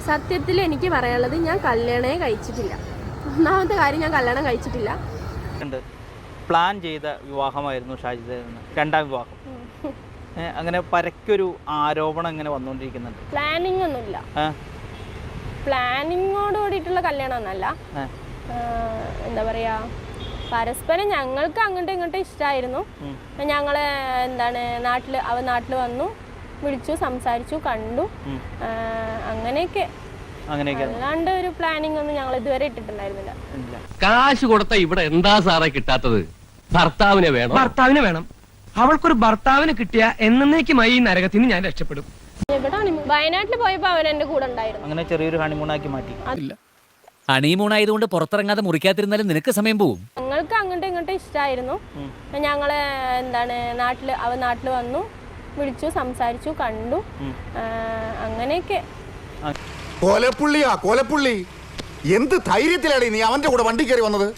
സത്യത്തിൽ എനിക്ക് പറയാനുള്ളത് ഞാൻ കല്യാണമേ കഴിച്ചിട്ടില്ല. ഒന്നാമത്തെ കാര്യം ഞാൻ കല്യാണം കഴിച്ചിട്ടില്ല. പ്ലാൻ ചെയ്ത വിവാഹമായിരുന്നു ഷാജിദ. രണ്ടാം വിവാഹം അങ്ങനെ പരക്കൊരു ആരോപണം ഇങ്ങനെ വന്നുകൊണ്ടിരിക്കുന്നുണ്ട്. പ്ലാനിങ് ഒന്നുമില്ല, പ്ലാനിങ്ങോട് കൂടിയിട്ടുള്ള കല്യാണം ഒന്നല്ല. എന്താ പറയാ, പരസ്പരം ഞങ്ങൾക്ക് അങ്ങോട്ടും ഇങ്ങോട്ടും ഇഷ്ടമായിരുന്നു. ഞങ്ങള് അവൻ നാട്ടിൽ വന്നു, വിളിച്ചു, സംസാരിച്ചു, കണ്ടു, അങ്ങനെയൊക്കെ. അല്ലാണ്ട് ഒരു പ്ലാനിങ് ഒന്നും ഞങ്ങൾ ഇതുവരെ ഇട്ടിട്ടുണ്ടായിരുന്നില്ല. കാശ് കൊടുത്ത ഇവിടെ എന്താ സാറേ കിട്ടാത്തത്? ഭർത്താവിനെ വേണം. അവൾക്കൊരു ഭർത്താവിനെ കിട്ടിയ എന്നേക്കുമായി ഈ നരകത്തിന് ഞാൻ രക്ഷപ്പെടും. വയനാട്ടിൽ പോയപ്പോ അവൻ എന്റെ കൂടെ ഉണ്ടായിരുന്നു. അങ്ങനെ ചെറിയൊരു ഹണിമൂണാക്കി മാറ്റി. ഹണിമൂൺ ആയതുകൊണ്ട് പുറത്തിറങ്ങാതെ മുറിക്കാതിരുന്നാലും നിനക്ക് സമയം പോവും. ഞങ്ങൾക്ക് അങ്ങോട്ടും ഇങ്ങോട്ടും ഇഷ്ടമായിരുന്നു. ഞങ്ങള് അവൻ നാട്ടിൽ വന്നു, വിളിച്ചു, സംസാരിച്ചു, കണ്ടു, അങ്ങനെയൊക്കെ. കോലപ്പുള്ളി എന്ത് ധൈര്യത്തിലാണ് നീ അവന്റെ കൂടെ വണ്ടി കയറി വന്നത്?